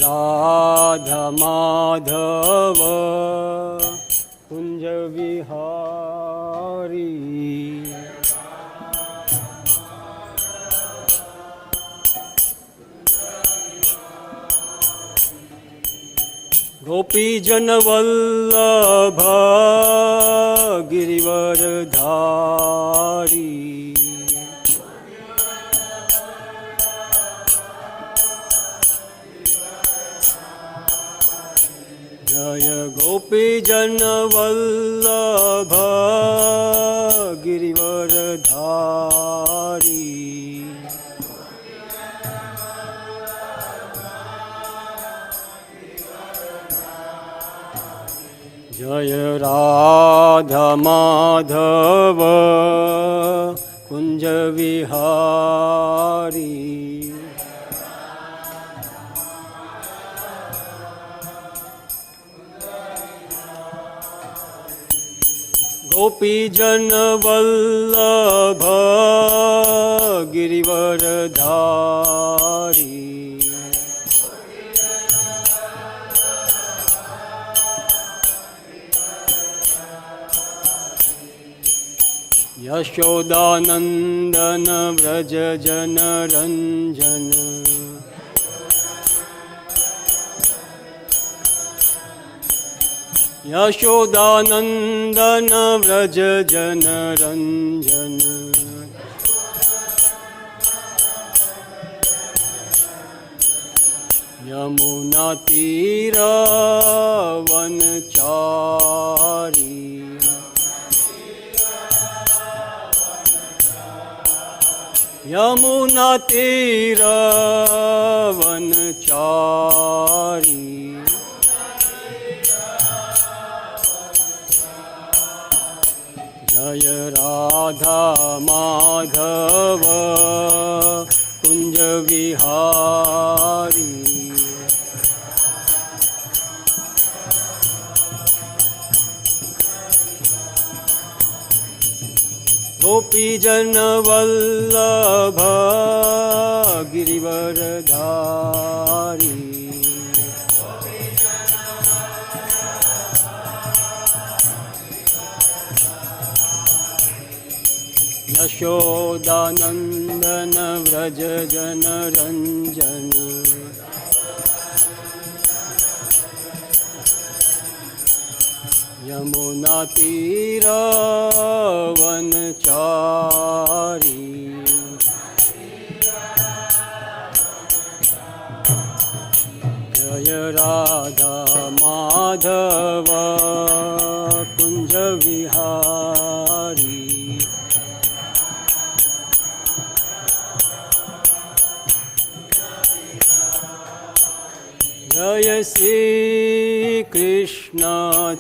राधा माधव कुंज विहारी गोपी जन वल्लभ गिरिवरधारी जय गोपी जन वल्लभ गिरिवरधारी जय राधा माधव कुंज विहारी गोपी जन वल्लभ गिरिवरधारी यशोदानंदन व्रज जन रंजन यशोदानंदन व्रज जन रंजन यमुना तीर वनचारी यमुना तीर वनचारी जय राधा माधव कुंज विहारी गोपी जन वल्लभ गिरिवरधारी यशोदानंदन व्रज जन रंजन यमुना तीर वनचारी जय राधा माधव कुंज विहारी जय श्री कृष्ण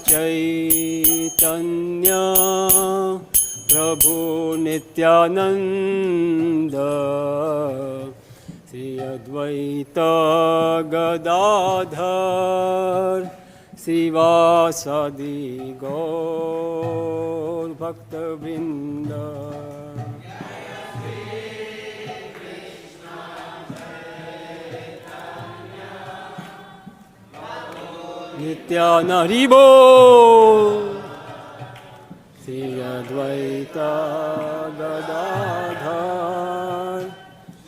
चैतन्य प्रभु नित्यानंद श्री अद्वैत गदाधर श्रीवासादि गौर भक्तवृंद नित्यानंद हरि बोल श्री अद्वैत गदाधर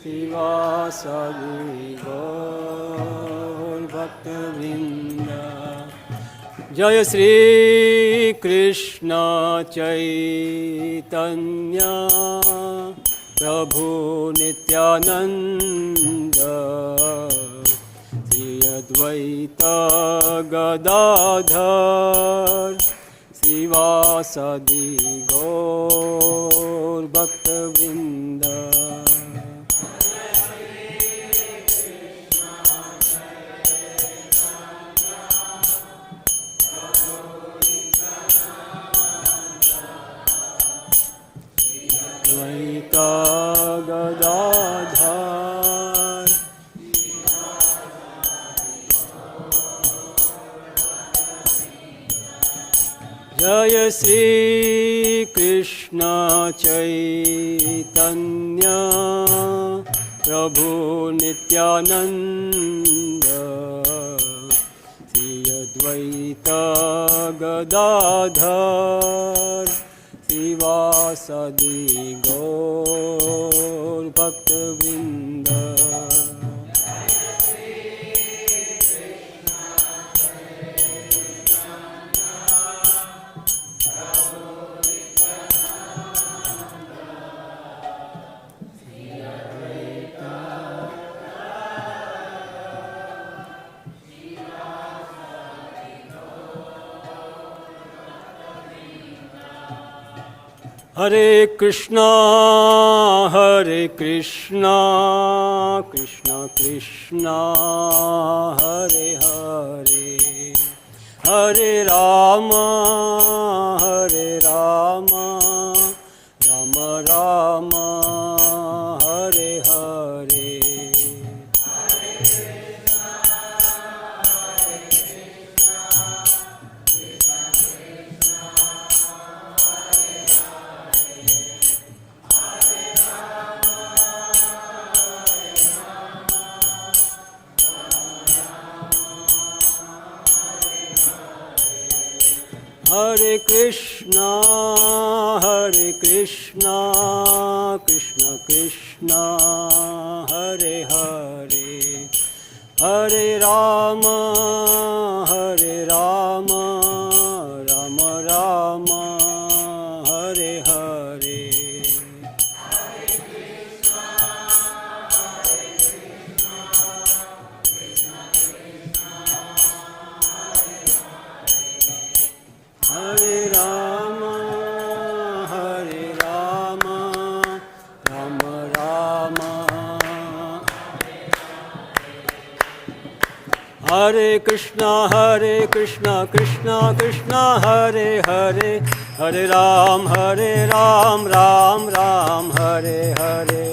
श्रीवासादि गौर भक्तवृंद जय श्री कृष्ण चैतन्य प्रभु नित्यानंद अद्वैत गदाधर श्रीवासादि गौर भक्तवृंद अद्वैत गदाधर जय श्री कृष्ण चैतन्य प्रभु नित्यानंद गदाधर शिवासादि गौर भक्तवृंद। हरे कृष्णा कृष्णा कृष्णा हरे हरे, हरे राम राम राम हरे हरे। हरे कृष्णा कृष्णा कृष्णा हरे हरे, हरे राम राम राम हरे हरे। हरे राम राम राम। हरे कृष्णा कृष्णा कृष्णा हरे हरे, हरे राम राम राम हरे हरे।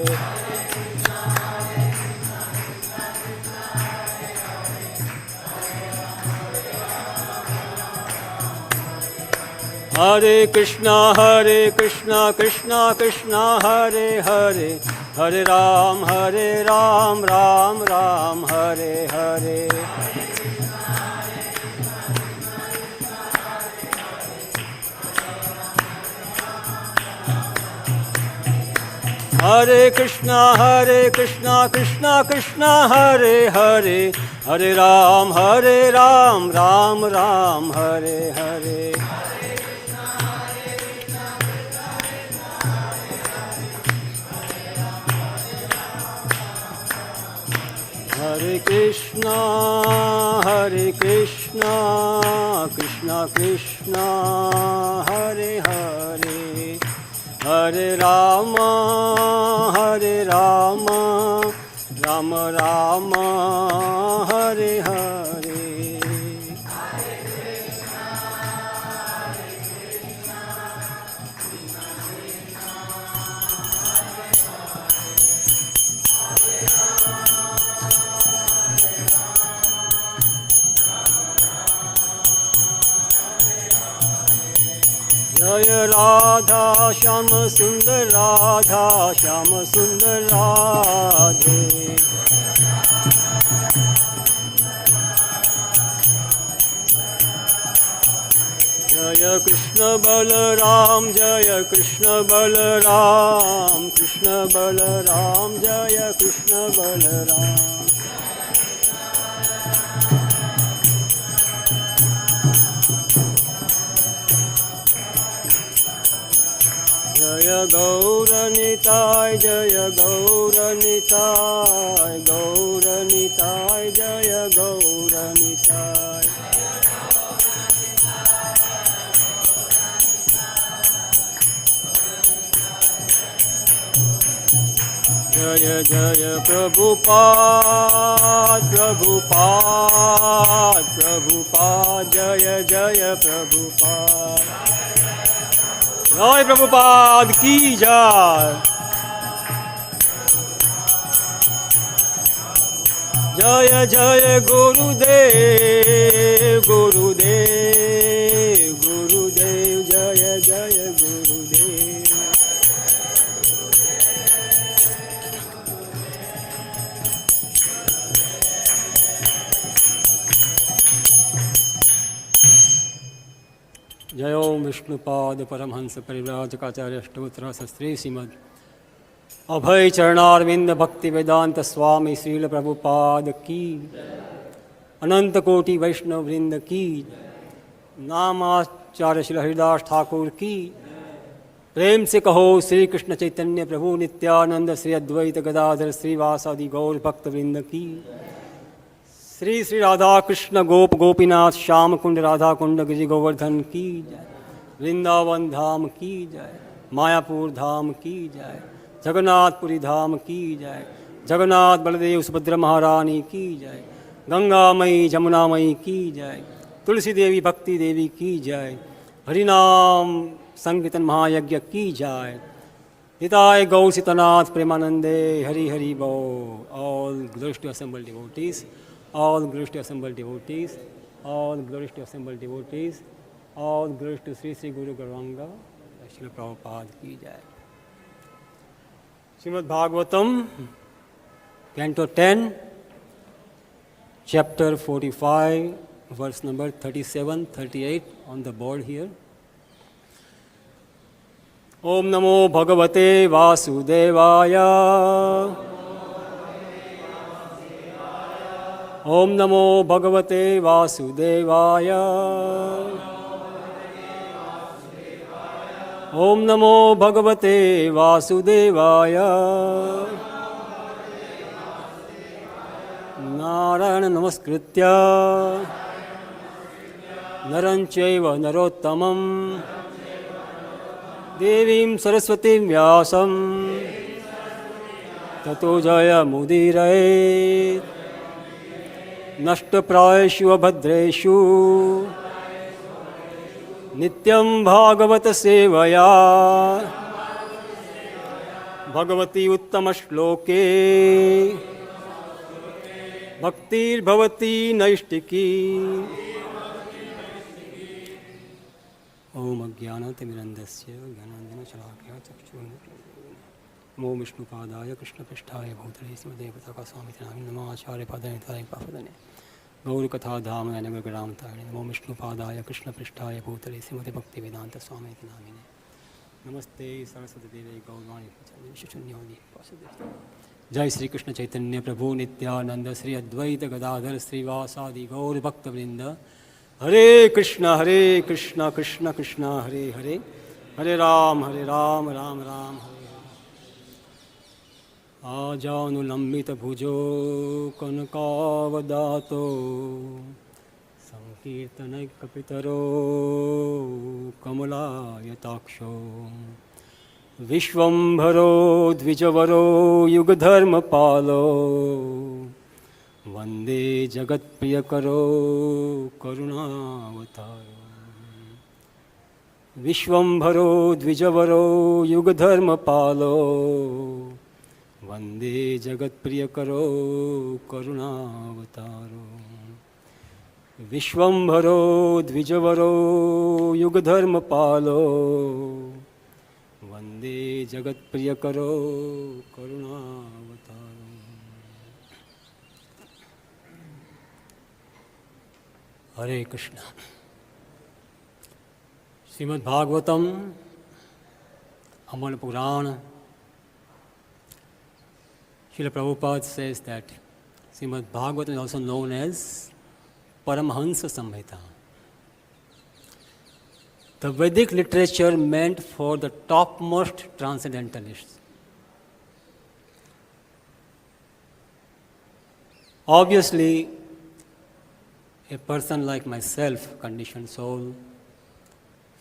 हरे कृष्णा कृष्णा कृष्णा हरे हरे, हरे राम राम राम हरे हरे। हरे कृष्णा कृष्णा कृष्णा हरे हरे, हरे राम राम राम हरे हरे। हरे कृष्णा कृष्णा कृष्णा हरे हरे, हरे राम राम राम हरे हरे। जय राधा श्याम सुंदर राधा श्याम सुंदर राधे। जय कृष्ण बलराम जय कृष्ण बलराम, कृष्ण बलराम जय कृष्ण बलराम। जय गौरनिताय जय गौरनिताय, गौरनिताय जय गौरनिताय। जय जय प्रभुपाद प्रभुपाद प्रभुपाद जय जय प्रभुपाद। जय प्रभुपाद की जय। जय जय गुरुदेव गुरुदेव गुरुदेव जय जय गुरुदेव। जय ओम विष्णुपाद परमहंस परिव्राजकाचार्य अष्टोत्तर शास्त्री श्रीमद अभय चरणारविंद भक्ति वेदांत स्वामी श्रील प्रभुपाद की अनंत कोटि वैष्णव वृंद की नामाचार्य श्री हरिदास ठाकुर की प्रेम से कहो श्री कृष्ण चैतन्य प्रभु नित्यानंद श्री अद्वैत गदाधर श्रीवासादि गौर भक्त वृंद की श्री श्री राधा कृष्ण गोप गोपीनाथ श्याम कुंड राधा कुंड गिरि गोवर्धन की जय, वृंदावन धाम की जय, मायापुर धाम की जय, जगन्नाथपुरी धाम की जय, जगन्नाथ बलदेव सुभद्रा महारानी की जय, गंगामयी जमुनामयी की जय, तुलसी देवी भक्ति देवी की जय, हरिनाम संकीर्तन महायज्ञ की जय, हिताय गौ सीतनाथ प्रेमानंदे हरि हरि बो. All glories to assembled devotees, all glories to assembled devotees, all glories to assembled devotees, all glories to Sri Sri Guru Gauranga, Srila Prabhupada की जय. Srimad Bhagavatam, Canto 10, Chapter 45, verse number 37, 38 on the board here. Om Namo Bhagavate Vasudevaya. Om Namo Bhagavate Vasudevaya. Om Namo Bhagavate Vasudevaya. Narayana Namaskritya Naram Chaiva Narottamam Devim Saraswatim Vyasam Tato Jaya Mudirayet Nashtaprayeshu Abhadreshu Nityam Bhagavata Sevaya Bhagavati Uttama Shloke Bhaktir Bhavati Naishtiki Om Ajnanatirmirandasya Jnanandana Shalakya Chakshurna Namo Vishnupadaya Krishna Pristhaya Bhutale Srimade Pataka Swamitanami Namo Acharya Padanitaya Papadane Gaur Katha Dhama Nagar Gram Tare Namo Vishnupadaya Krishna Pristhaya Bhutale Srimade Bhakti Vedanta Swamitanami Namaste Saraswati Devi Gaurvani Shunyodi Vasudeva Jai Sri Krishna Chaitanya Prabhu Nityananda Sri Advaita Gadadhar Srivasadi Gaur Bhakta Vrinda Hare Krishna Krishna Krishna Hare Hare Hare Ram Ram Ram Hare Hare Ajanulambita Bhujo Kanakavadato Sankirtanai Kapitaro Kamalāyataksho Vishvambharo Dvijavaro Yugadharma Palo Vande Jagat Priyakaro Karunavataro Vishvambharo Dvijavaro Yugadharma Palo Vande Jagat Priyakaro Karunavataro Vishvambharo Dvijavaro Yugadharma Palo Vande Jagat Priyakaro Karunavataro. Hare Krishna. Srimad Bhagavatam, Amal Purana. Srila Prabhupada says that Srimad Bhagavatam is also known as Paramhansa Samhita. The Vedic literature meant for the topmost transcendentalists. Obviously, a person like myself, conditioned soul,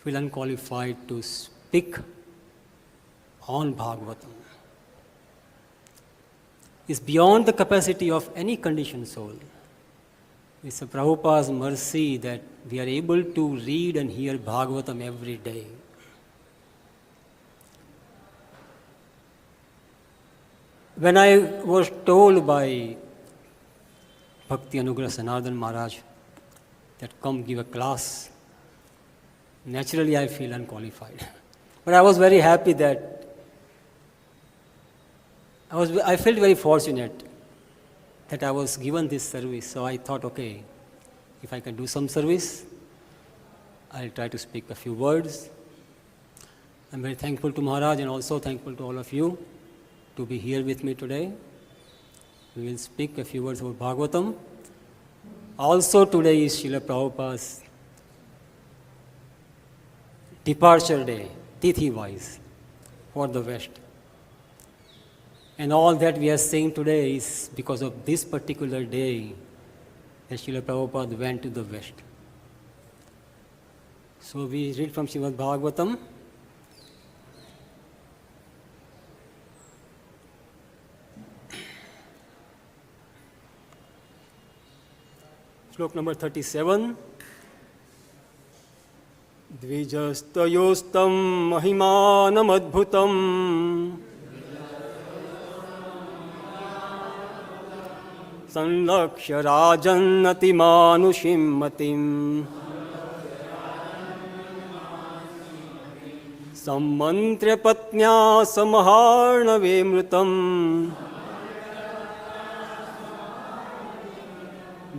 feel unqualified to speak on Bhagavatam. It's beyond the capacity of any conditioned soul. It's a Prabhupada's mercy that we are able to read and hear Bhagavatam every day. When I was told by Bhakti Anugrah Sanardhan Maharaj that come give a class, naturally I feel unqualified. But I was very happy that I felt very fortunate that I was given this service. So I thought, okay, if I can do some service, I'll try to speak a few words. I'm very thankful to Maharaj and also thankful to all of you to be here with me today. We will speak a few words about Bhagavatam. Also today is Srila Prabhupada's departure day, tithi-wise, for the West. And all that we are saying today is because of this particular day that Srila Prabhupada went to the West. So we read from Srimad Bhagavatam. Slok number 37. Dvijas mahimānam adbhutam saṁlokṣya rājann ati-mānusīṁ matim sammantrya patnyā mahā-arṇave mṛtam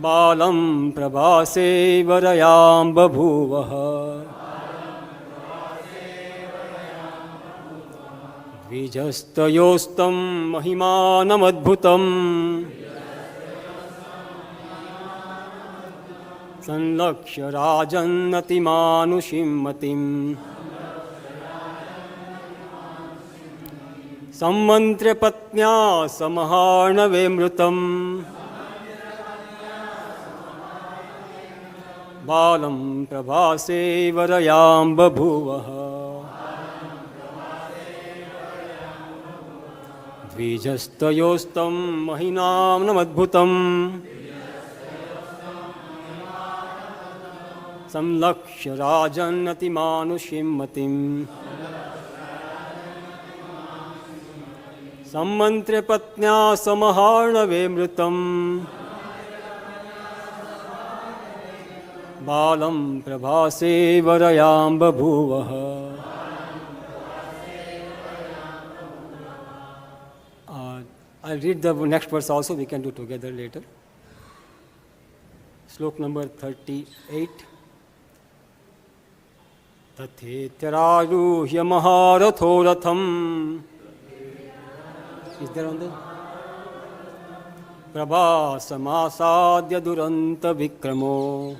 bālam prabhāse varayāṁ babhūva dvijas mahimānam adbhutam saṁlokṣya rājann ati-mānusīṁ matim sammantrya patnyā mahā-arṇave mṛtam bālam prabhāse varayāṁ babhūva dvijas mahimānam adbhutam saṁlokṣya rājann ati-mānusīṁ matim sammantrya patnyā mahā-arṇave mṛtam bālam prabhāse varayāṁ babhūva. I'll read the next verse also, we can do together later. Slok number 38. Tathētyarāruhya mahā-ratho ratham. Is there on the? Prabhāsa māsādya duranta vikramo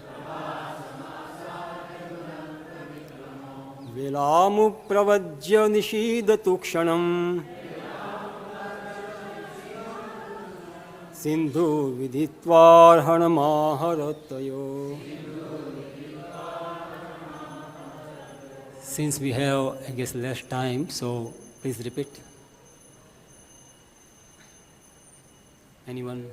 Vilamu pravajya nishidatu kshanam Sindhu vidhitvarhana mahāratayo. Since we have, I guess, less time, so please repeat. Anyone?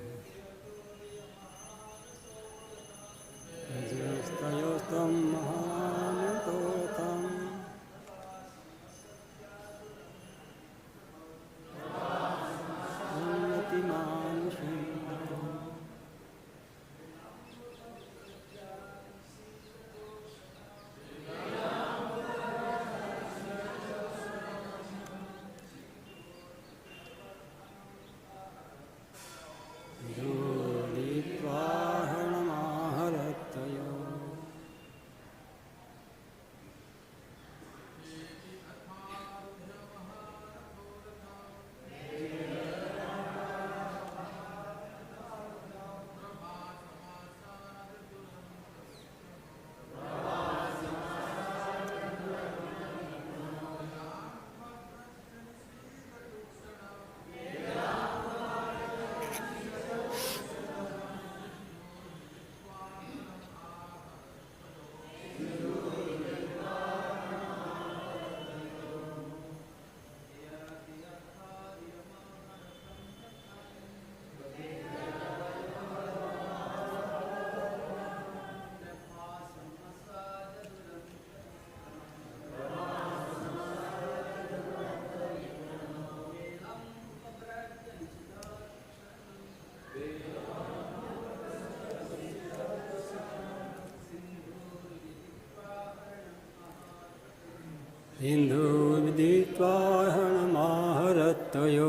Sindhu vidhitvarhana mahāratayo.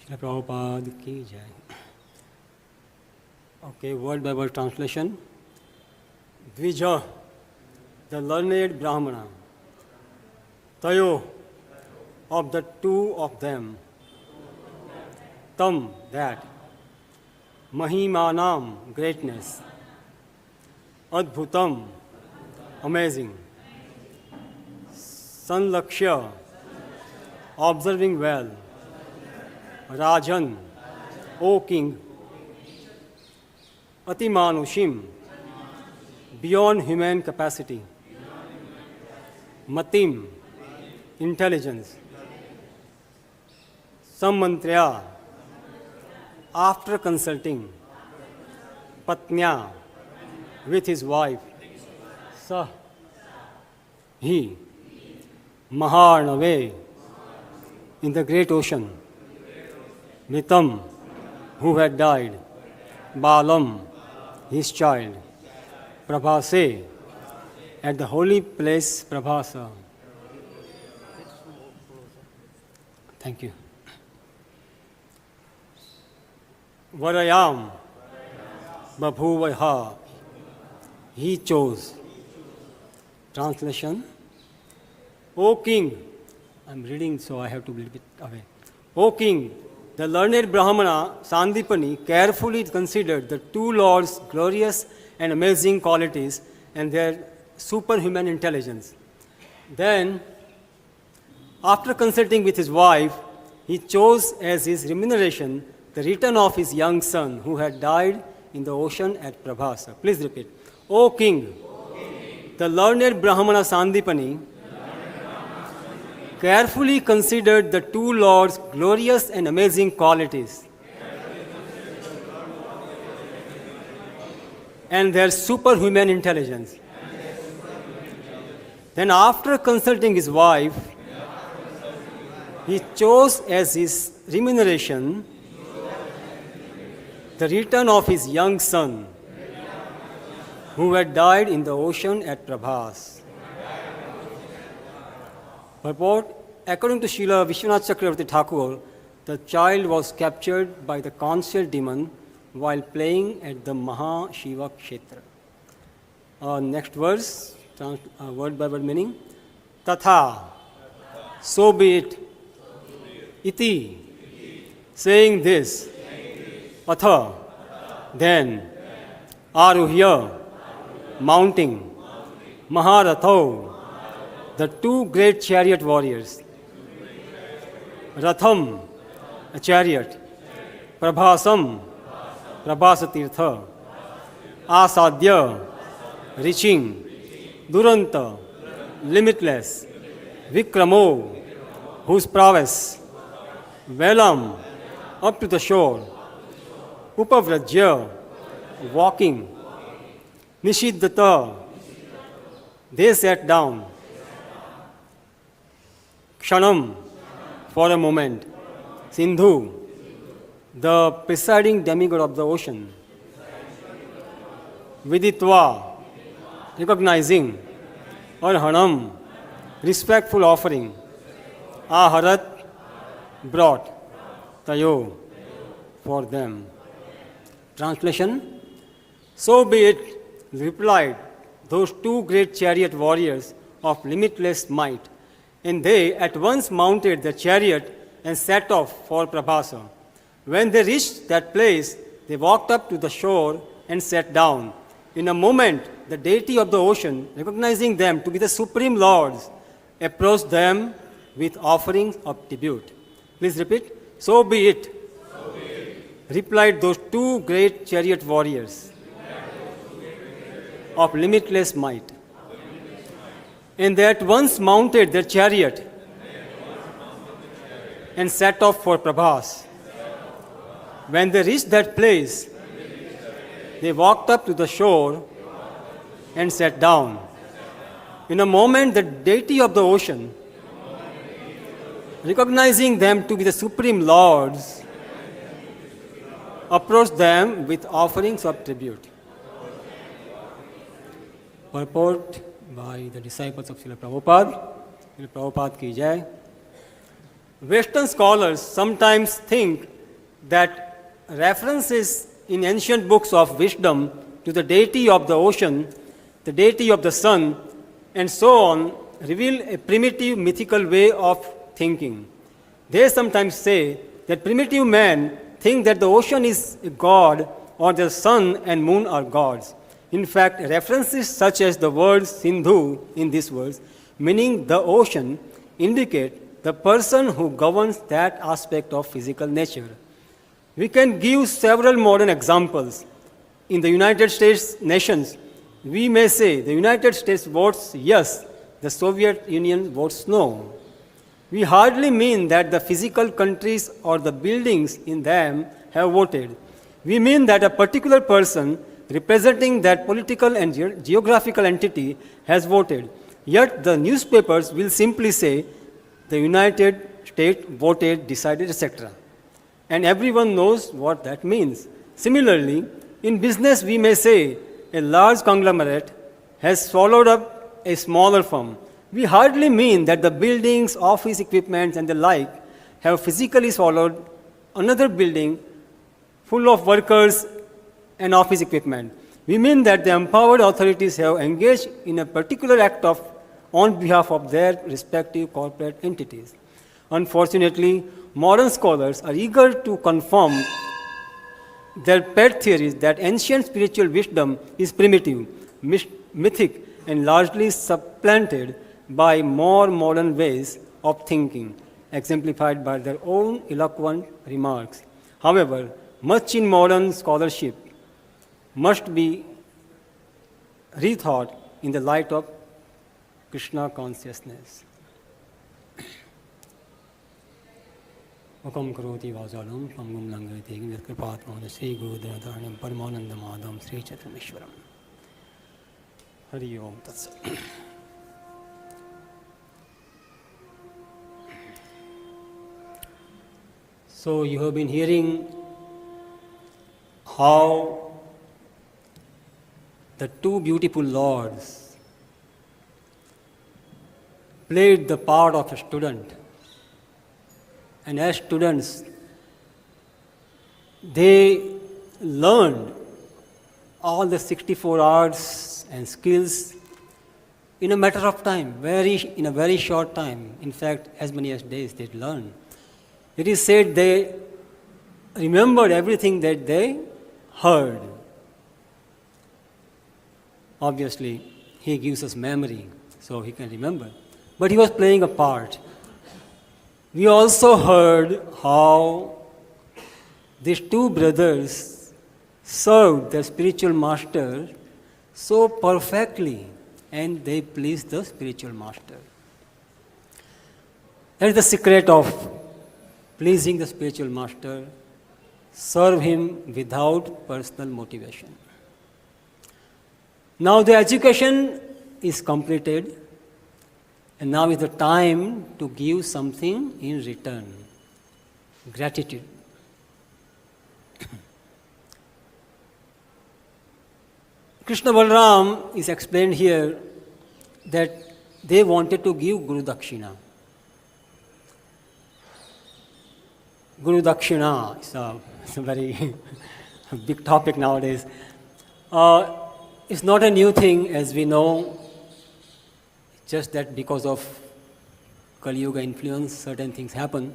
Srila Prabhupada ki jai. Okay, word by word translation. dvijas, the learned brāhmaṇa, tayoḥ, of the two of them, tam, that, mahimānam, greatness, adbhutam, amazing, saṁlokṣya, observing well, rājann, O king, ati-mānusīṁ, beyond human capacity, matim, intelligence, sammantrya, after consulting, patnyā, with his wife, sa, he, mahā-arṇave, in the great ocean, mṛtam, who had died, bālam, his child, Prabhāse, at the holy place Prabhāsa. Thank you. Varayāṁ, babhūva, he chose. Translation: O king, I'm reading so I have to be a bit away. O king, the learned brāhmana Sāndīpani carefully considered the two lords' glorious and amazing qualities and their superhuman intelligence. Then, after consulting with his wife, he chose as his remuneration the return of his young son who had died in the ocean at Prabhāsa. Please repeat. O king, the learned brāhmana Sāndīpani carefully considered the two lords' glorious and amazing qualities and their superhuman intelligence. Then, after consulting his wife, he chose as his remuneration the return of his young son who had died in the ocean at Prabhāsa. Purport: according to Srila Vishwanath Chakravarti Thakur, the child was captured by the conceal demon while playing at the Mahā-Shiva Kshetra. Next verse, word by word meaning. Tatha, so be it. Iti, saying this. Atha, then. Aruhya, mounting. mahā-arṇave, the two great chariot warriors. Ratham, a chariot. Prabhāsam, Prabhāsa tirtha. Asadya, reaching. Duranta, limitless. Vikramo, whose prowess. Bālam, up to the shore. Upavrajya, walking. Nishiddhata, they sat down. Kshanam, for a moment. Sindhu, the presiding demigod of the ocean. Viditva, recognizing. Arhanam, respectful offering. Aharat, brought. Tayoḥ, for them. Translation: so be it, replied those two great chariot warriors of limitless might, and they at once mounted the chariot and set off for Prabhāsa. When they reached that place, they walked up to the shore and sat down. In a moment, the deity of the ocean, recognizing them to be the supreme lords, approached them with offerings of tribute. Please repeat. So be it, replied those two great chariot warriors of limitless might. And they at once mounted their chariot and set off for Prabhāsa. When they reached that place, they walked up to the shore and sat down. In a moment, the deity of the ocean, recognizing them to be the supreme lords, approached them with offerings of tribute. Purport by the disciples of Srila Prabhupada. Srila Prabhupada ki jai. Western scholars sometimes think that references in ancient books of wisdom to the deity of the ocean, the deity of the sun, and so on, reveal a primitive mythical way of thinking. They sometimes say that primitive man think that the ocean is a god or the sun and moon are gods. In fact, references such as the word Sindhu in these words, meaning the ocean, indicate the person who governs that aspect of physical nature. We can give several modern examples. In the United States nations, we may say the United States votes yes, the Soviet Union votes no. We hardly mean that the physical countries or the buildings in them have voted. We mean that a particular person representing that political and geographical entity has voted. Yet the newspapers will simply say the United States voted, decided, etc. And everyone knows what that means. Similarly, in business we may say a large conglomerate has swallowed up a smaller firm. We hardly mean that the buildings, office equipment and the like have physically swallowed another building full of workers and office equipment. We mean that the empowered authorities have engaged in a particular act on behalf of their respective corporate entities. Unfortunately, modern scholars are eager to confirm their pet theories that ancient spiritual wisdom is primitive, mythic, and largely supplanted by more modern ways of thinking, exemplified by their own eloquent remarks. However, much in modern scholarship must be rethought in the light of Krishna consciousness. Vakam karoti vajalam pangum langayate yatkripatam Sri Gurudhanam Paramanandamadam Sri Chatrameshwaram. Hari Om Tatsat. So you have been hearing how the two beautiful lords played the part of a student. And as students, they learned all the 64 arts and skills in a matter of time, in a very short time. In fact, as many as days they learned. It is said they remembered everything that they heard. Obviously, he gives us memory, so he can remember. But he was playing a part. We also heard how these two brothers served the spiritual master so perfectly, and they pleased the spiritual master. That is the secret of pleasing the spiritual master. Serve him without personal motivation. Now the education is completed, and now is the time to give something in return. Gratitude. Krishna Balaram is explained here that they wanted to give Guru Dakshina. Guru Dakshina is a very big topic nowadays. It's not a new thing, as we know, just that because of Kali Yuga influence, certain things happen.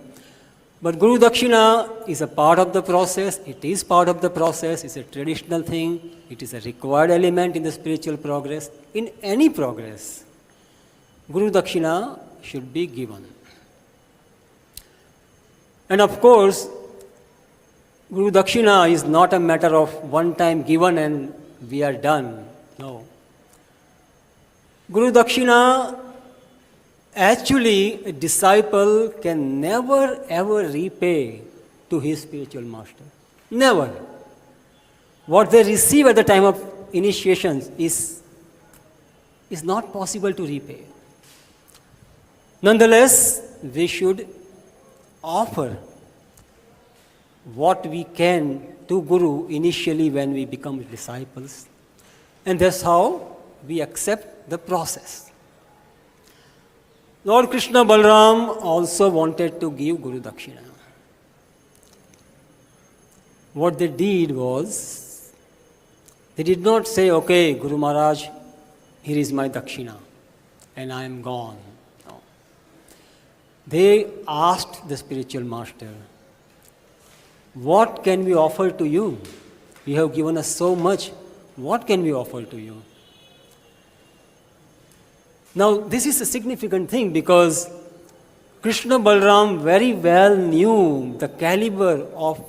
But Guru Dakshina is a part of the process. It is part of the process. It's a traditional thing. It is a required element in the spiritual progress. In any progress, Guru Dakshina should be given. And of course, Guru Dakshina is not a matter of one time given and we are done. No. Guru Dakshina, actually, a disciple can never ever repay to his spiritual master. Never. What they receive at the time of initiations is not possible to repay. Nonetheless, we should offer what we can to Guru initially when we become disciples. And that's how we accept the process. Lord Krishna Balaram also wanted to give Guru Dakshina. What they did was, they did not say, okay, Guru Maharaj, here is my dakshina, and I am gone. No. They asked the spiritual master, what can we offer to you? You have given us so much. What can we offer to you? Now, this is a significant thing because Krishna Balaram very well knew the caliber of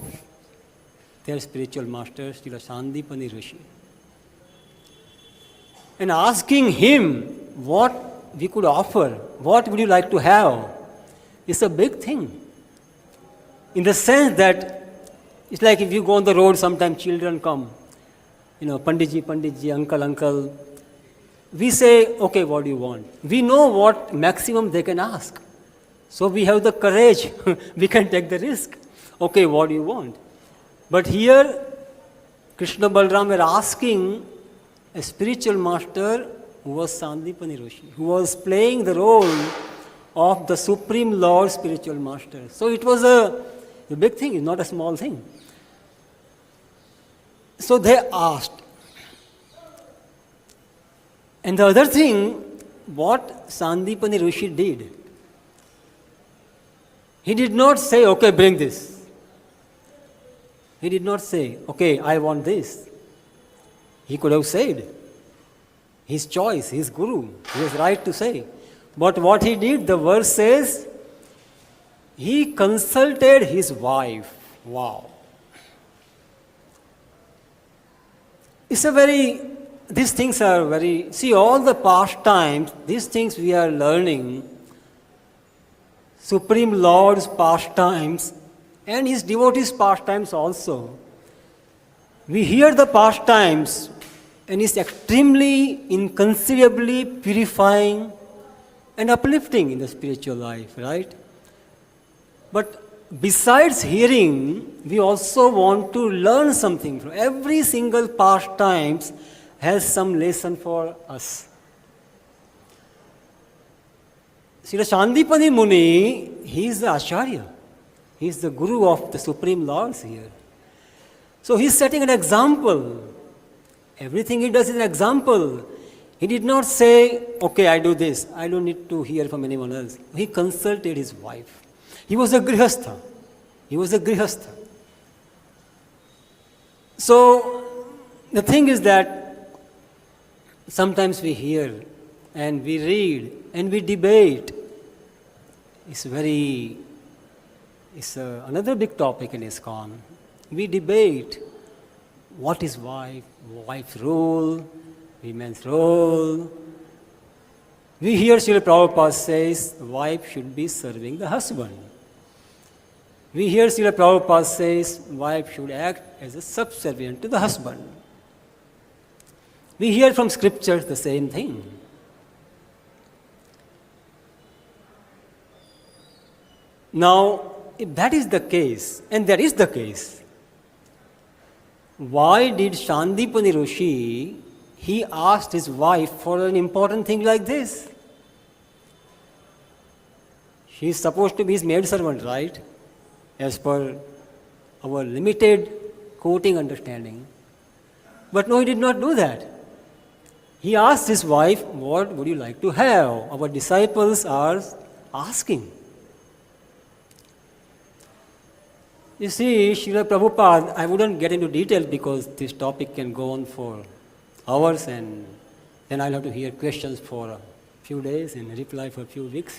their spiritual master, Srila Sāndīpani Rishi. And asking him what we could offer, what would you like to have, is a big thing. In the sense that it's like if you go on the road, sometimes children come, Panditji, Panditji, uncle, uncle. We say, okay, what do you want? We know what maximum they can ask. So we have the courage, we can take the risk. Okay, what do you want? But here, Krishna Balaram were asking a spiritual master who was Sāndīpani Rishi, who was playing the role of the Supreme Lord spiritual master. So it was a big thing, it's not a small thing. So they asked. And the other thing, what Sāndīpani Rishi did, he did not say, okay, bring this. He did not say, okay, I want this. He could have said, his choice, his guru, he has right to say. But what he did, the verse says, he consulted his wife. Wow. These things are very, see all the pastimes, these things we are learning, Supreme Lord's pastimes and his devotees' pastimes also. We hear the pastimes and it's extremely, inconceivably purifying and uplifting in the spiritual life, right? But besides hearing, we also want to learn something from every single pastimes has some lesson for us. Srila Sāndīpani Muni, he is the Acharya. He is the Guru of the Supreme Lords here. So he is setting an example. Everything he does is an example. He did not say, okay, I do this. I don't need to hear from anyone else. He consulted his wife. He was a grihastha. So the thing is that sometimes we hear and we read and we debate. It's another big topic in ISKCON. We debate what is wife's role, women's role. We hear Srila Prabhāsa says the wife should be serving the husband. We hear Srila Prabhāsa says wife should act as a subservient to the husband. We hear from scriptures the same thing. Now, if that is the case, and that is the case, why did Sāndīpani Rishi, he asked his wife for an important thing like this? She is supposed to be his maidservant, right? As per our limited quoting understanding. But no, he did not do that. He asked his wife, what would you like to have? Our disciples are asking. You see, Srila Prabhupada, I wouldn't get into detail because this topic can go on for hours and then I'll have to hear questions for a few days and reply for a few weeks.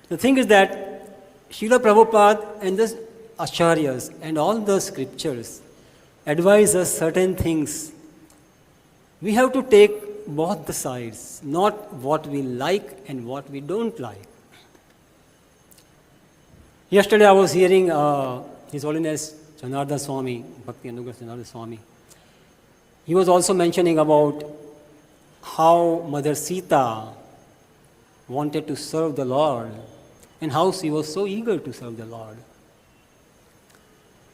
The thing is that Srila Prabhupada and the Acharyas and all the scriptures advise us certain things. We have to take both the sides, not what we like and what we don't like. Yesterday I was hearing His Holiness Janardhan Swami, Bhakti Anugrah Janardhan Swami. He was also mentioning about how Mother Sita wanted to serve the Lord and how she was so eager to serve the Lord.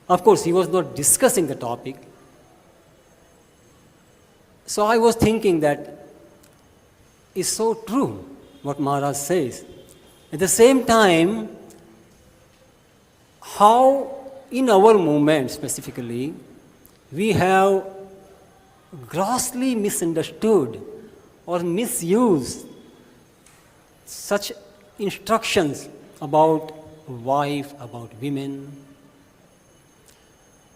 Of course, he was not discussing the topic. So I was thinking that it's so true what Maharaj says. At the same time, how in our movement specifically, we have grossly misunderstood or misuse such instructions about wife, about women.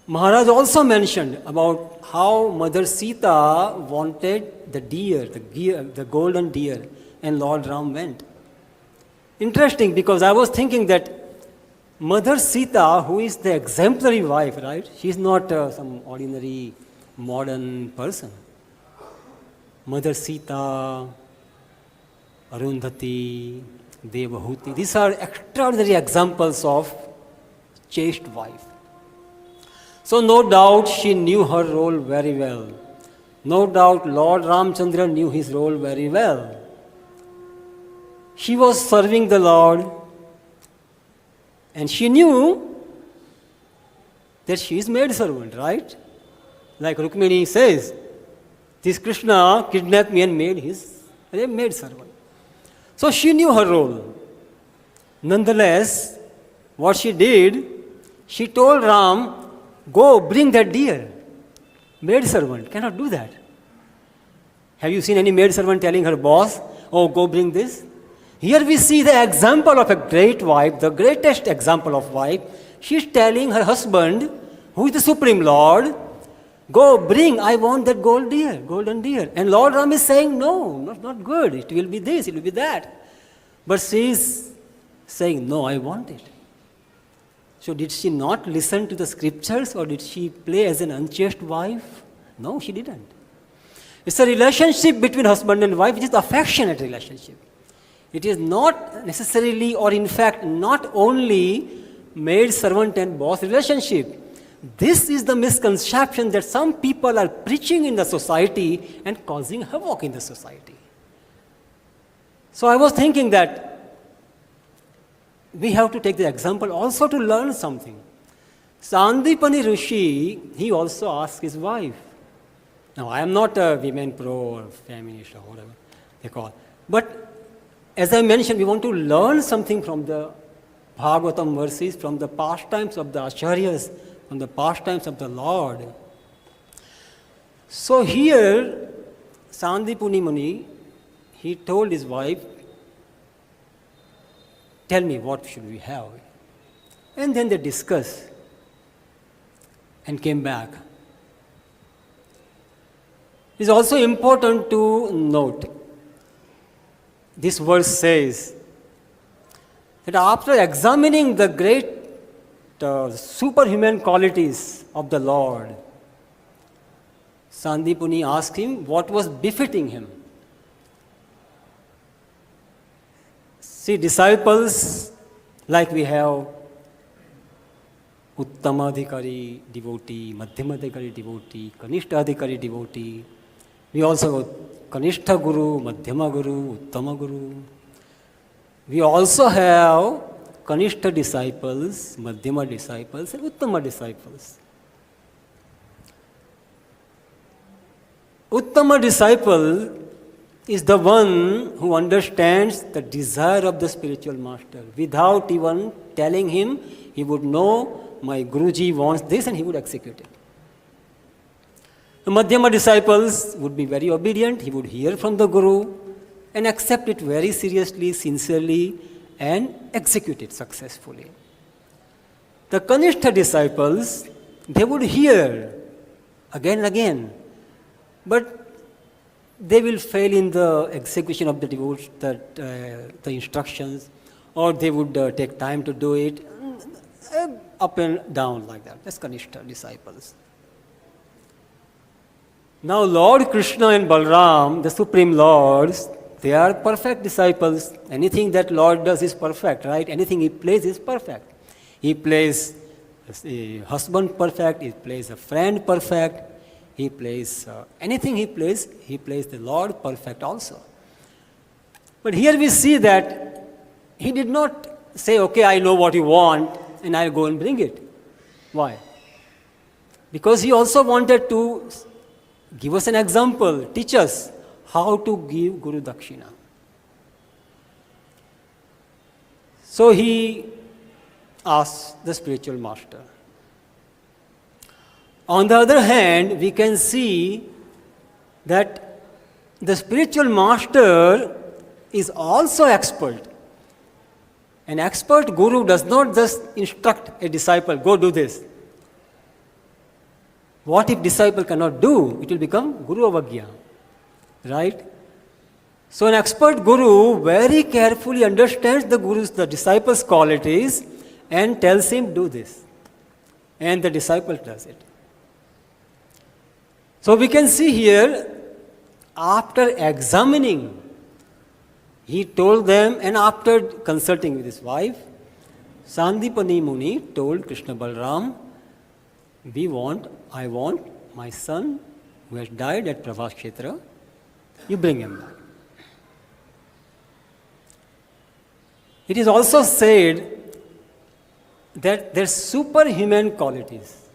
Maharaj also mentioned about how Mother Sita wanted the deer, the golden deer, and Lord Ram went. Interesting, because I was thinking that Mother Sita, who is the exemplary wife, right? She is not some ordinary modern person. Mother Sita, Arundhati, Devahuti, these are extraordinary examples of chaste wife. So no doubt she knew her role very well. No doubt Lord Ramchandra knew his role very well. She was serving the Lord, and she knew that she is maidservant, right? Like Rukmini says, this Krishna kidnapped me and made his maidservant. So she knew her role. Nonetheless, what she did, she told Ram, go bring that deer. Maidservant cannot do that. Have you seen any maidservant telling her boss, oh, go bring this? Here we see the example of a great wife, the greatest example of wife. She is telling her husband, who is the Supreme Lord, go bring, I want that golden deer. And Lord Ram is saying, no, not good. It will be this, it will be that. But she is saying, no, I want it. So did she not listen to the scriptures, or did she play as an unchaste wife? No, she didn't. It's a relationship between husband and wife, which is affectionate relationship. It is not necessarily, or in fact, not only maid-servant and boss relationship. This is the misconception that some people are preaching in the society and causing havoc in the society. So I was thinking that we have to take the example also to learn something. Sāndīpani Rishi, he also asked his wife. Now, I am not a women pro or feminist or whatever they call. But as I mentioned, we want to learn something from the Bhagavatam verses, from the pastimes of the Acharyas, from the pastimes of the Lord. So here, Sāndīpani Muni, he told his wife, tell me what should we have. And then they discussed and came back. It is also important to note, this verse says that after examining the great superhuman qualities of the Lord, Sāndīpani asked him what was befitting him. See, disciples, like we have Uttamadhikari devotee, Madhyamadhikari devotee, Kanishtadhikari devotee. We also have Kanishta Guru, Madhyama Guru, Uttama Guru. We also have Kanishta disciples, Madhyama disciples, and Uttama disciples. Uttama disciple is the one who understands the desire of the spiritual master. Without even telling him, he would know, my Guruji wants this, and he would execute it. The Madhyama disciples would be very obedient. He would hear from the Guru and accept it very seriously, sincerely, and execute it successfully. The Kanishta disciples, they would hear again and again, but they will fail in the execution of the instructions, or they would take time to do it, up and down like that. That's Kanishta disciples. Now Lord Krishna and Balaram, the Supreme Lords, they are perfect disciples. Anything that Lord does is perfect, right? Anything He plays is perfect. He plays a husband perfect, He plays a friend perfect, He plays anything He plays the Lord perfect also. But here we see that He did not say, okay, I know what you want and I'll go and bring it. Why? Because He also wanted to give us an example, teach us how to give Guru Dakshina. So He asked the spiritual master. On the other hand, we can see that the spiritual master is also expert. An expert guru does not just instruct a disciple, go do this. What if disciple cannot do? It will become guru avagya, right? So an expert guru very carefully understands the disciple's qualities and tells him, do this. And the disciple does it. So we can see here, after examining, he told them, and after consulting with his wife, Sāndīpani Muni told Krishna Balaram, I want my son who has died at Prabhāsa Kshetra, you bring him back. It is also said that there's superhuman qualities,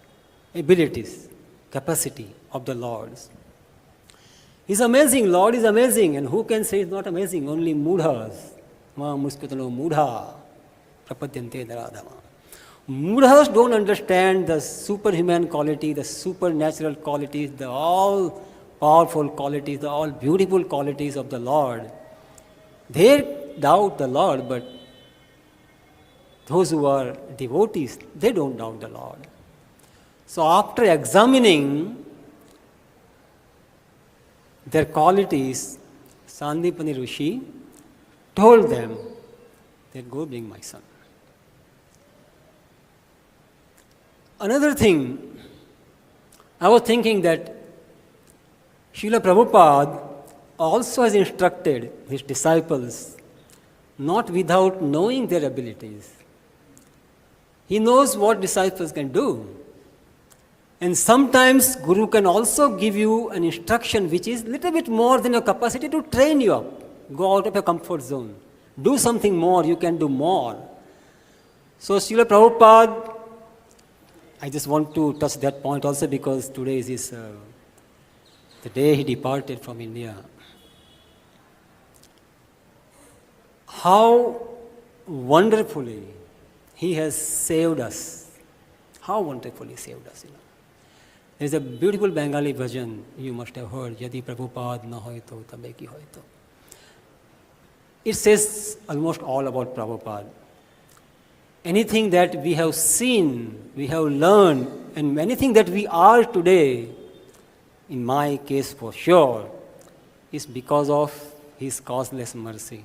abilities, capacity of the Lord's. He's amazing, Lord is amazing, and who can say he's not amazing? Only mudhas. Mudha. Prapadyante dharadhama. Mudhas don't understand the superhuman quality, the supernatural qualities, the all-powerful qualities, the all-beautiful qualities of the Lord. They doubt the Lord, but those who are devotees, they don't doubt the Lord. So after examining their qualities, Sāndīpani Rishi told them that go bring my son. Another thing, I was thinking that Srila Prabhupada also has instructed his disciples not without knowing their abilities. He knows what disciples can do. And sometimes Guru can also give you an instruction which is little bit more than your capacity to train you up. Go out of your comfort zone. Do something more, you can do more. So Srila Prabhupada, I just want to touch that point also because today is the day he departed from India. How wonderfully he has saved us. How wonderfully he saved us. There is a beautiful Bengali bhajan you must have heard, Yadi Prabhupada na hoy to tabe ki hoy to. It says almost all about Prabhupada. Anything that we have seen, we have learned, and anything that we are today, in my case for sure, is because of his causeless mercy.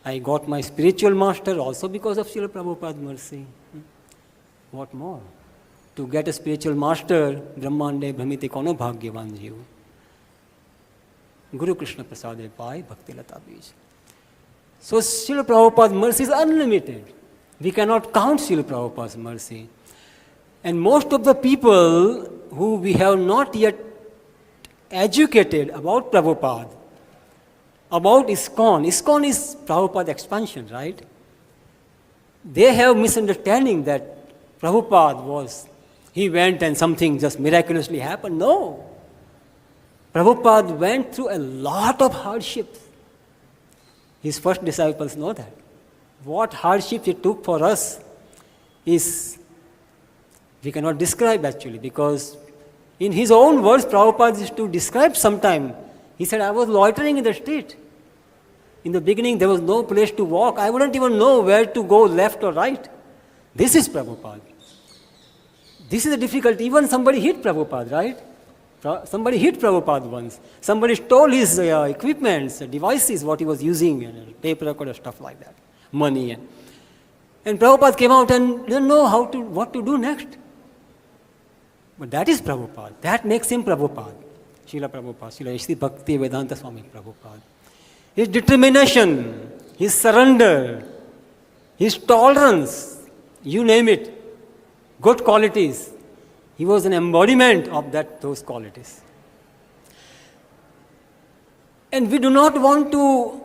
I got my spiritual master also because of Srila Prabhupada's mercy. What more? To get a spiritual master, Brahmande Brahmite kono bhagyavan jiv. Guru Krishna Prasade Pai Bhakti Lata Bij. So Srila Prabhupada's mercy is unlimited. We cannot count Srila Prabhupada's mercy. And most of the people who we have not yet educated about Prabhupada, about ISKCON. ISKCON is Prabhupada's expansion, right? They have misunderstanding that Prabhupada he went and something just miraculously happened. No. Prabhupada went through a lot of hardships. His first disciples know that. What hardships it took for us is, we cannot describe actually, because in his own words, Prabhupada used to describe sometime. He said, I was loitering in the street. In the beginning, there was no place to walk. I wouldn't even know where to go, left or right. This is Prabhupada. This is the difficulty. Even somebody hit Prabhupada, right? Somebody hit Prabhupada once. Somebody stole his equipments, devices, what he was using, tape recorder, stuff like that, money. And Prabhupada came out and didn't know what to do next. But that is Prabhupada. That makes him Prabhupada. Srila Prabhupada, Srila Ishri Bhakti Vedanta Swami Prabhupada. His determination, his surrender, his tolerance, you name it, good qualities. He was an embodiment of those qualities. And we do not want to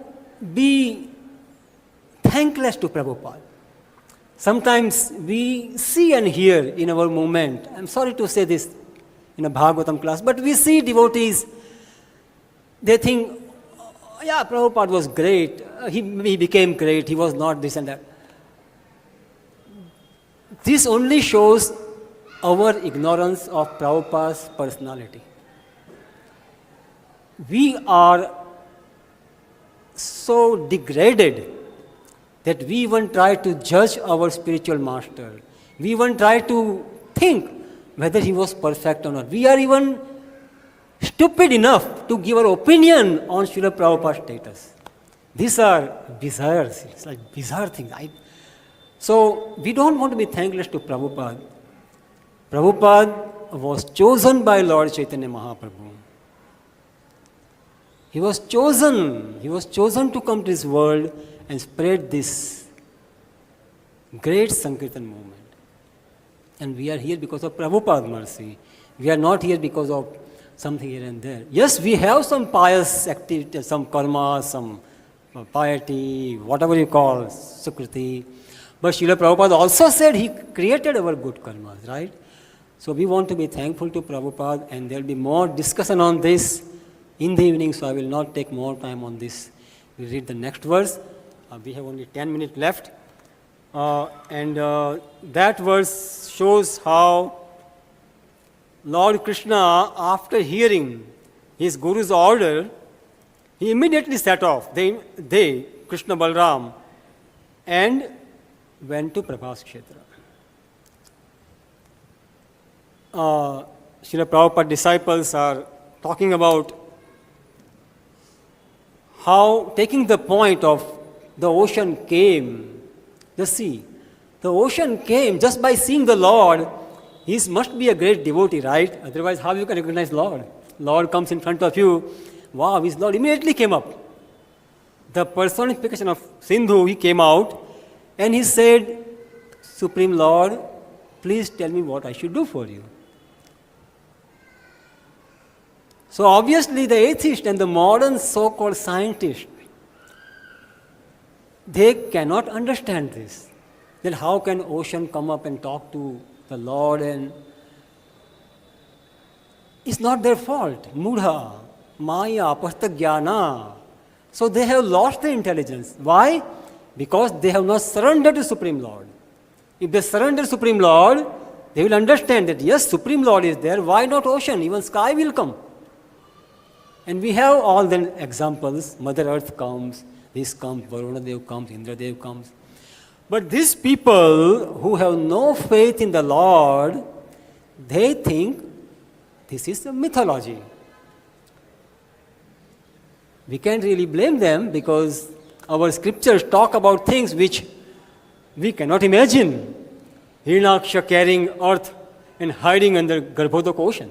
be thankless to Prabhupada. Sometimes we see and hear in our movement, I'm sorry to say this in a Bhagavatam class, but we see devotees, they think, yeah, Prabhupada was great, he became great, he was not this and that. This only shows our ignorance of Prabhupada's personality. we are so degraded that we even try to judge our spiritual master. We even try to think whether he was perfect or not. We are even stupid enough to give our opinion on Srila Prabhupada's status. These are bizarres. It's like bizarre things. So we don't want to be thankless to Prabhupada. Prabhupada was chosen by Lord Chaitanya Mahaprabhu. He was chosen to come to this world and spread this great Sankirtan movement. And we are here because of Prabhupada's mercy. We are not here because of something here and there. Yes, we have some pious activity, some karma, some piety, whatever you call, sukriti. But Srila Prabhupada also said he created our good karmas, right? So we want to be thankful to Prabhupada, and there will be more discussion on this in the evening, so I will not take more time on this. We read the next verse. We have only 10 minutes left. That verse shows how Lord Krishna, after hearing his Guru's order, he immediately set off, they Krishna Balaram, and went to Prabhāse Kshetra. Srila Prabhupada disciples are talking about how, taking the point of the ocean came, the sea. The ocean came just by seeing the Lord. He must be a great devotee, right? Otherwise, how you can recognize Lord? Lord comes in front of you. Wow, his Lord immediately came up. The personification of Sindhu, he came out and he said, Supreme Lord, please tell me what I should do for you. So obviously the atheist and the modern so-called scientist, they cannot understand this. Then how can ocean come up and talk to the Lord? And it's not their fault. Mudha, maya, pastagyana. So they have lost their intelligence. Why? Because they have not surrendered to Supreme Lord. If they surrender to Supreme Lord, they will understand that yes, Supreme Lord is there. Why not ocean? Even sky will come. And we have all the examples. Mother Earth comes, this comes, Varuna comes, Indra comes. But these people who have no faith in the Lord, they think this is a mythology. We can't really blame them because our scriptures talk about things which we cannot imagine. Hiranaksha carrying earth and hiding under Garbhodak ocean.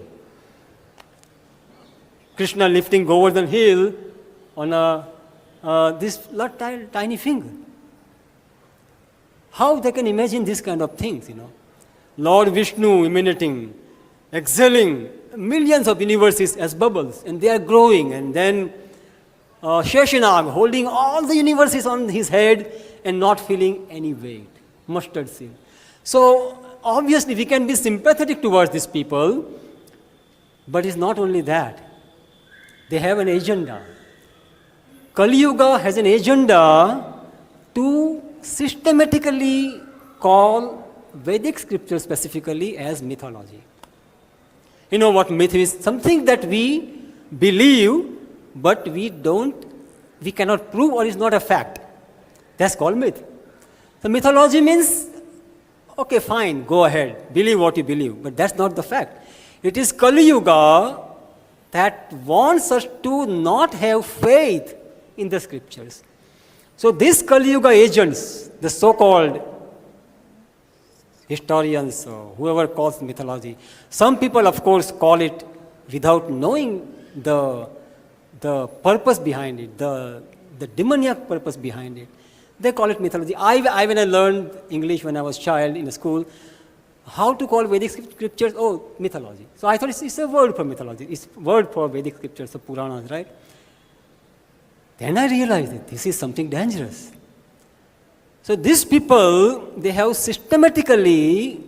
Krishna lifting Govardhan hill on this tiny finger. How they can imagine this kind of things, Lord Vishnu emanating, exhaling millions of universes as bubbles, and they are growing, and then Sheshanag holding all the universes on his head and not feeling any weight, mustard seed. So obviously we can be sympathetic towards these people, but it's not only that. They have an agenda. Kali Yuga has an agenda to systematically call Vedic scripture specifically as mythology. You know what myth is? Something that we believe, but we cannot prove or is not a fact. That's called myth. So mythology means, okay, fine, go ahead, believe what you believe, but that's not the fact. It is Kali Yuga that wants us to not have faith in the scriptures. So these Kali Yuga agents, the so-called historians, or whoever calls mythology, some people of course call it without knowing the purpose behind it, the demoniac purpose behind it. They call it mythology. When I learned English when I was a child in the school, how to call Vedic scriptures? Oh, mythology. So I thought it's a word for mythology. It's a word for Vedic scriptures, the Puranas, right? Then I realized that this is something dangerous. So these people, they have systematically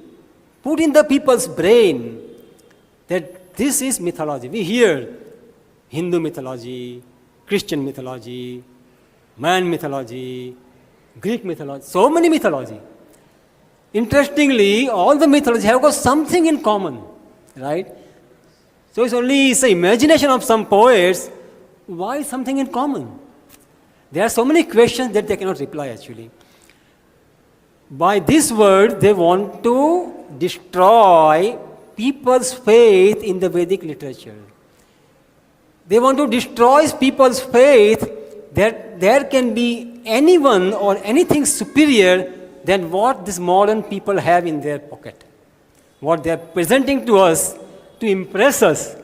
put in the people's brain that this is mythology. We hear Hindu mythology, Christian mythology, Mayan mythology, Greek mythology, so many mythology. Interestingly, all the mythology have got something in common, right? So it's the imagination of some poets why something in common? There are so many questions that they cannot reply actually. By this word, they want to destroy people's faith in the Vedic literature. They want to destroy people's faith that there can be anyone or anything superior than what these modern people have in their pocket. What they are presenting to us to impress us.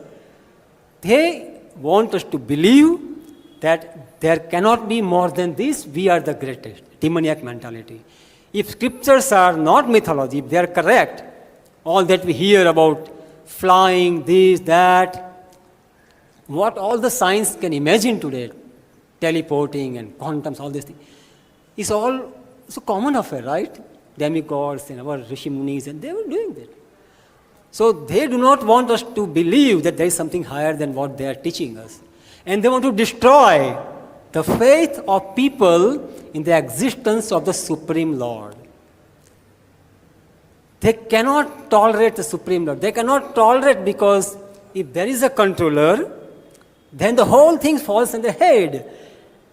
They want us to believe that there cannot be more than this, we are the greatest. Demoniac mentality. If scriptures are not mythology, if they are correct, all that we hear about flying, this, that, what all the science can imagine today, teleporting and quantums, all these things, is all so common affair, right? Demigods and our Rishi Munis, and they were doing that. So they do not want us to believe that there is something higher than what they are teaching us. And they want to destroy the faith of people in the existence of the Supreme Lord. They cannot tolerate the Supreme Lord. They cannot tolerate because if there is a controller, then the whole thing falls on the head,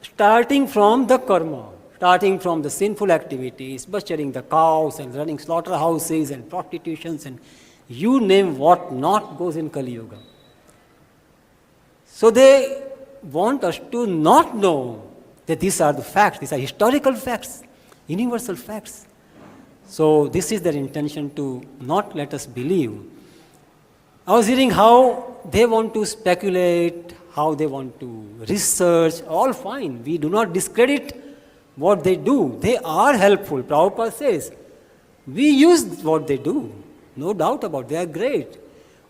starting from the karma, starting from the sinful activities, butchering the cows and running slaughterhouses and prostitutions and you name what not goes in Kali Yuga. So they want us to not know that these are the facts, these are historical facts, universal facts. So this is their intention to not let us believe. I was hearing how they want to speculate, how they want to research, all fine. We do not discredit what they do. They are helpful. Prabhupada says, we use what they do. No doubt about it. They are great.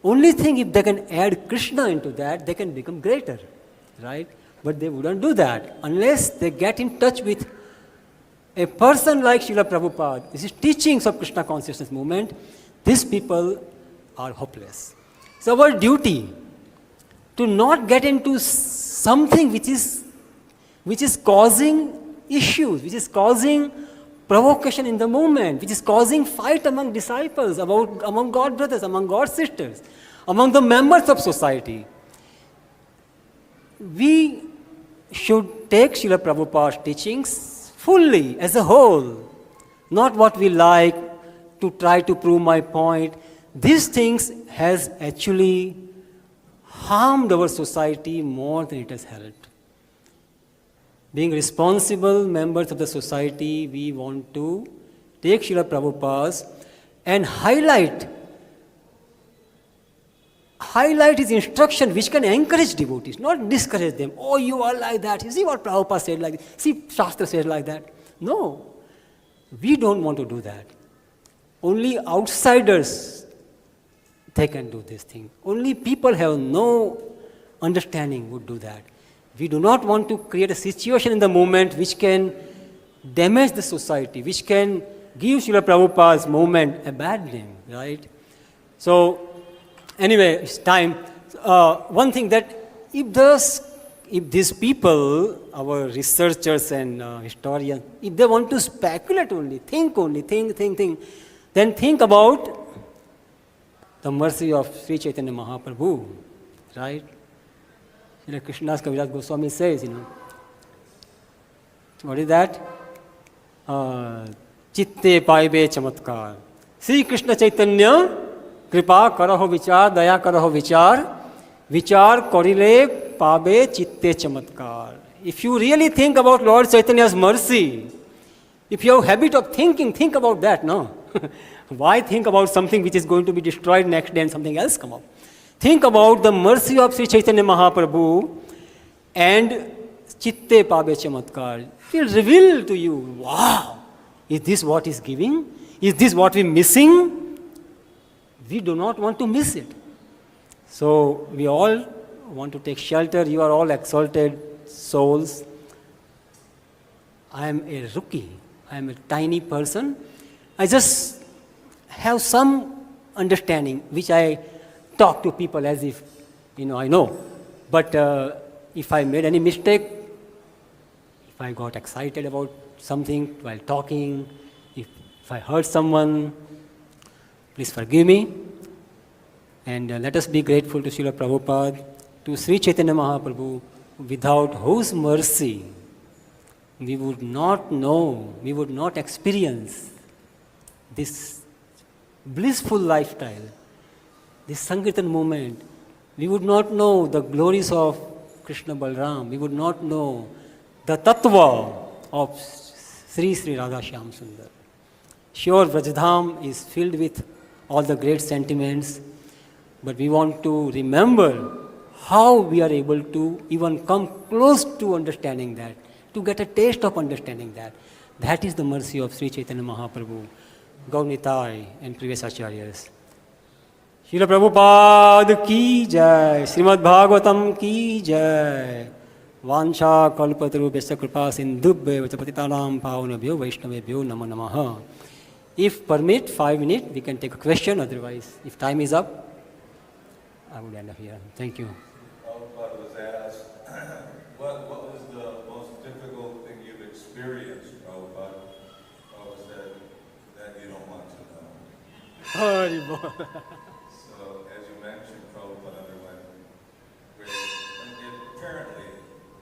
Only thing, if they can add Krishna into that, they can become greater. Right? But they wouldn't do that unless they get in touch with a person like Srila Prabhupada. This is teachings of Krishna consciousness movement. These people are hopeless. It's our duty to not get into something which is causing issues, which is causing provocation in the movement, which is causing fight among disciples, among God brothers, among God sisters, among the members of society. We should take Srila Prabhupada's teachings fully, as a whole, not what we like to try to prove my point. These things has actually harmed our society more than it has helped. Being responsible members of the society, we want to take Srila Prabhupada's and highlight his instruction which can encourage devotees, not discourage them. Oh, you are like that. You see what Prabhupada said like that. See, Shastra said like that. No, we don't want to do that. Only outsiders, they can do this thing. Only people have no understanding would do that. We do not want to create a situation in the movement which can damage the society, which can give Srila Prabhupada's movement a bad name, right? So, anyway, it's time. One thing that if these people, our researchers and historians, if they want to speculate only, think, then think about the mercy of Sri Chaitanya Mahaprabhu, right? Srila Krishnadas Kaviraj Goswami says, what is that? Chitte paibe chamatkar. Sri Krishna Chaitanya Kripa karaho vichar, daya karaho vichar, vichar korile pabe chitte chamatkar. If you really think about Lord Chaitanya's mercy, if you have a habit of thinking, think about that, no? Why think about something which is going to be destroyed next day and something else come up? Think about the mercy of Sri Chaitanya Mahaprabhu and chitte pabe chamatkar. It will reveal to you, wow, is this what is giving? Is this what we are missing? We do not want to miss it. So we all want to take shelter. You are all exalted souls. I am a rookie. I am a tiny person. I just have some understanding which I talk to people as if, I know. But if I made any mistake, if I got excited about something while talking, if I hurt someone, please forgive me. And let us be grateful to Srila Prabhupada, to Sri Chaitanya Mahaprabhu, without whose mercy we would not know, we would not experience this blissful lifestyle, this Sankirtan movement. We would not know the glories of Krishna Balaram. We would not know the tattva of Sri Sri Radha Shyam Sundar. Sure, Vrajdham is filled with all the great sentiments, but we want to remember how we are able to even come close to understanding that, to get a taste of understanding that. That is the mercy of Sri Chaitanya Mahaprabhu, Gaunitai and previous acharyas. Srila Prabhupada ki jai, Srimad Bhagavatam ki jai, Vansha kalpatarubhyasya kripa sindhubhya patitanam pavanabhyo vaishnavebhyo namo namaha. If permit, 5 minutes, we can take a question. Otherwise, if time is up, I would end up here. Thank you. Prabhupada was asked, what was the most difficult thing you've experienced, Prabhupada? What was that you don't want to know? So, as you mentioned, Prabhupada underwent great, apparently,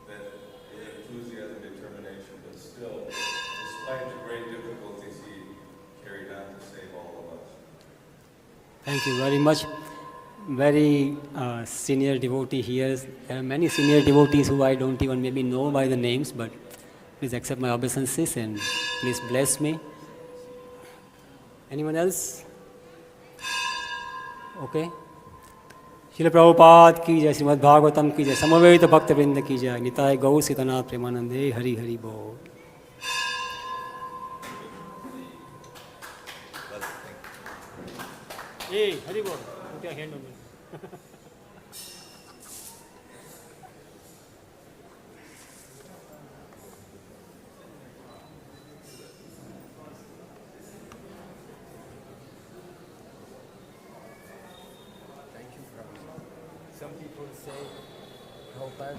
that enthusiasm, determination, but still, despite the great difficulties, he carried on to save all of us. Thank you very much. Very senior devotee here. There are many senior devotees who I don't even maybe know by the names, but please accept my obeisances and please bless me. Anyone else? Okay. Srila Prabhupada ki jai, Srimad Bhagavatam ki jai, Samaveta Bhakta Vrinda ki jai, Nitai Gaur Sitanath Premanande, Hari Hari Bol. Hey, Hari Bol. Put your hand on me. Some people say Prabhupada